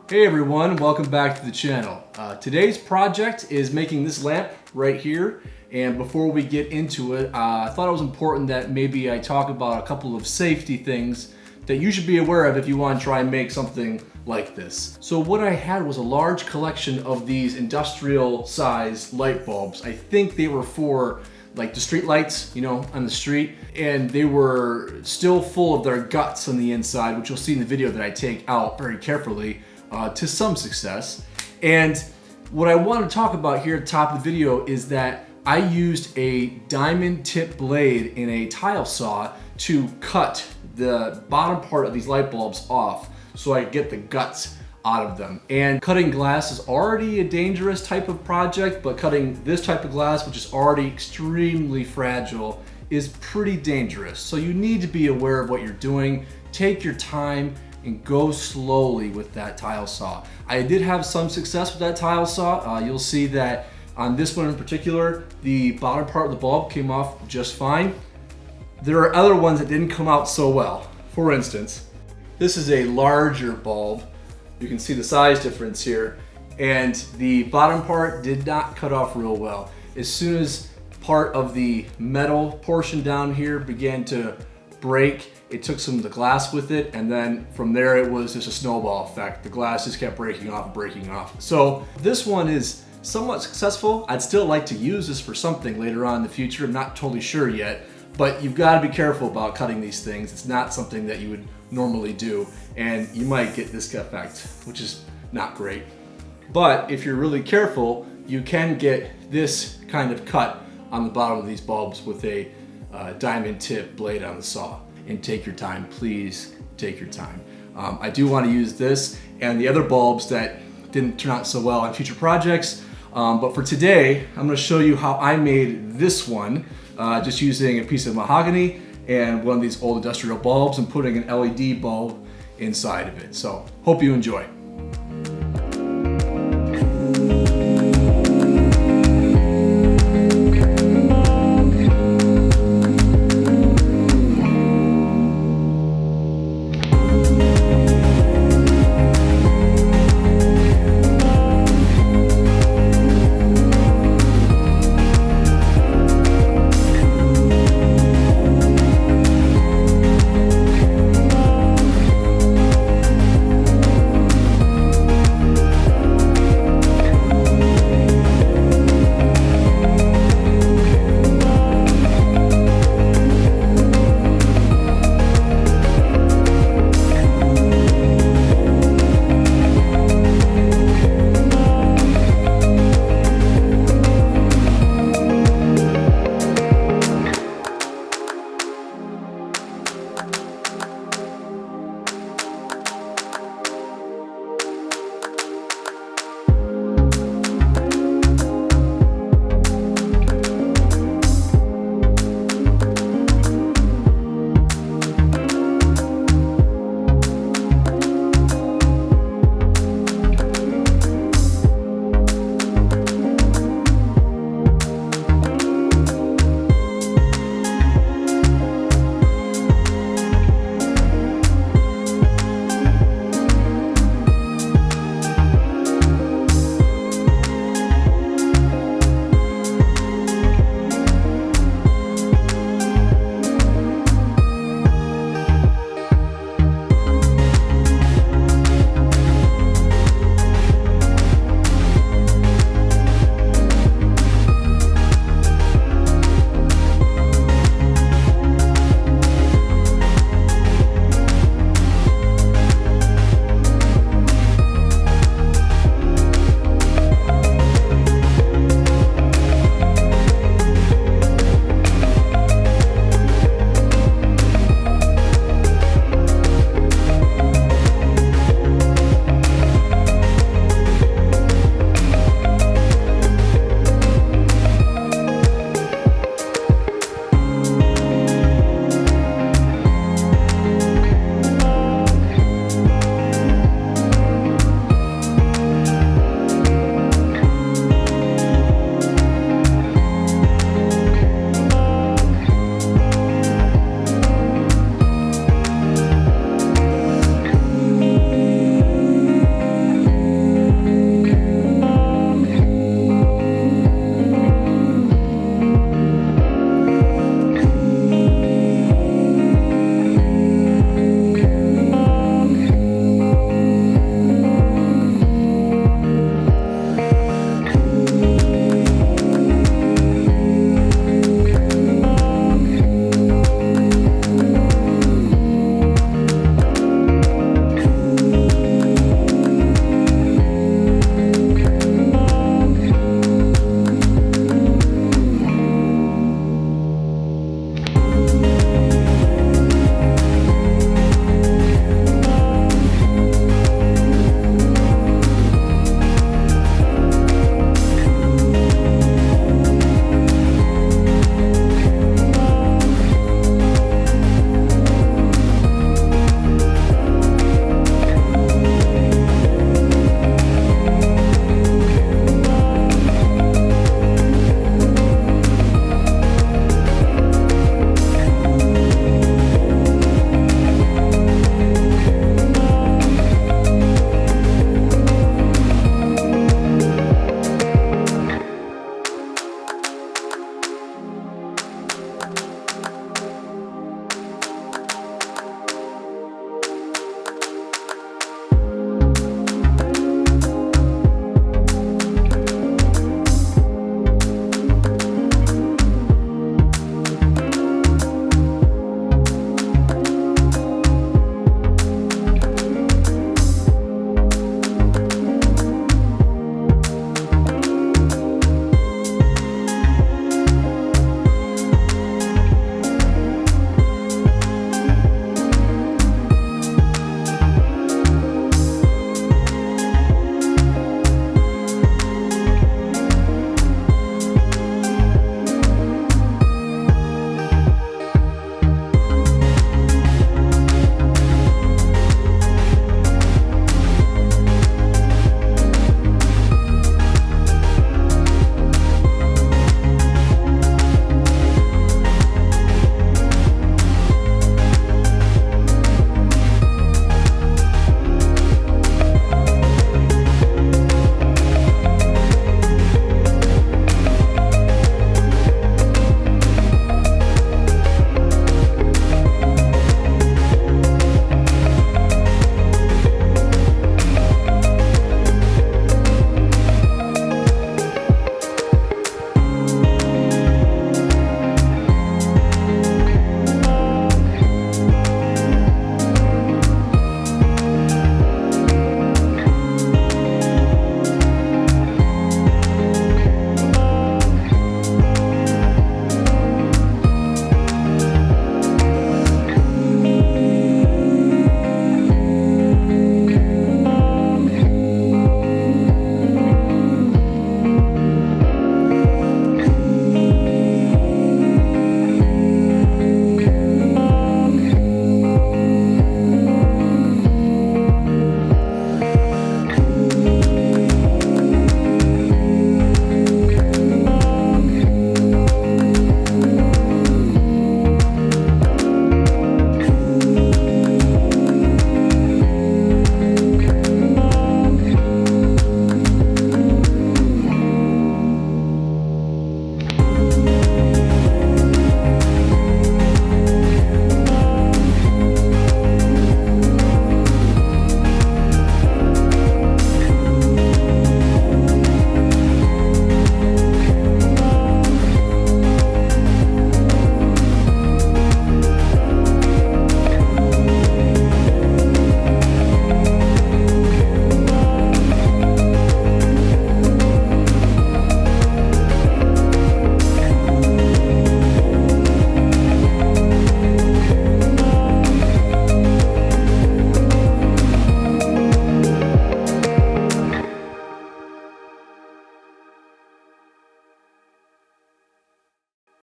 Hey everyone, welcome back to the channel. Today's project is making this lamp right here, and before we get into it, I thought it was important that maybe I talk about a couple of safety things that you should be aware of if you want to try and make something like this. So what I had was a large collection of these industrial size light bulbs. I think they were for like the street lights, you know, on the street, and they were still full of their guts on the inside, which you'll see in the video that I take out very carefully to some success. And what I want to talk about here at the top of the video is that I used a diamond tip blade in a tile saw to cut the bottom part of these light bulbs off so I get the guts out of them. And cutting glass is already a dangerous type of project, but cutting this type of glass, which is already extremely fragile, is pretty dangerous. So you need to be aware of what you're doing. Take your time and go slowly with that tile saw. I did have some success with that tile saw. You'll see that on this one in particular, the bottom part of the bulb came off just fine. There are other ones that didn't come out so well. For instance, this is a larger bulb. You can see the size difference here, and the bottom part did not cut off real well. As soon as part of the metal portion down here began to break, it took some of the glass with it, and then from there it was just a snowball effect. The glass just kept breaking off and breaking off. So this one is somewhat successful. I'd still like to use this for something later on in the future. I'm not totally sure yet, but you've got to be careful about cutting these things. It's not something that you would normally do, and you might get this effect, which is not great. But if you're really careful, you can get this kind of cut on the bottom of these bulbs with a diamond tip blade on the saw. And take your time, please take your time. I do want to use this and the other bulbs that didn't turn out so well on future projects, but for today, I'm going to show you how I made this one just using a piece of mahogany and one of these old industrial bulbs and putting an LED bulb inside of it. So hope you enjoy.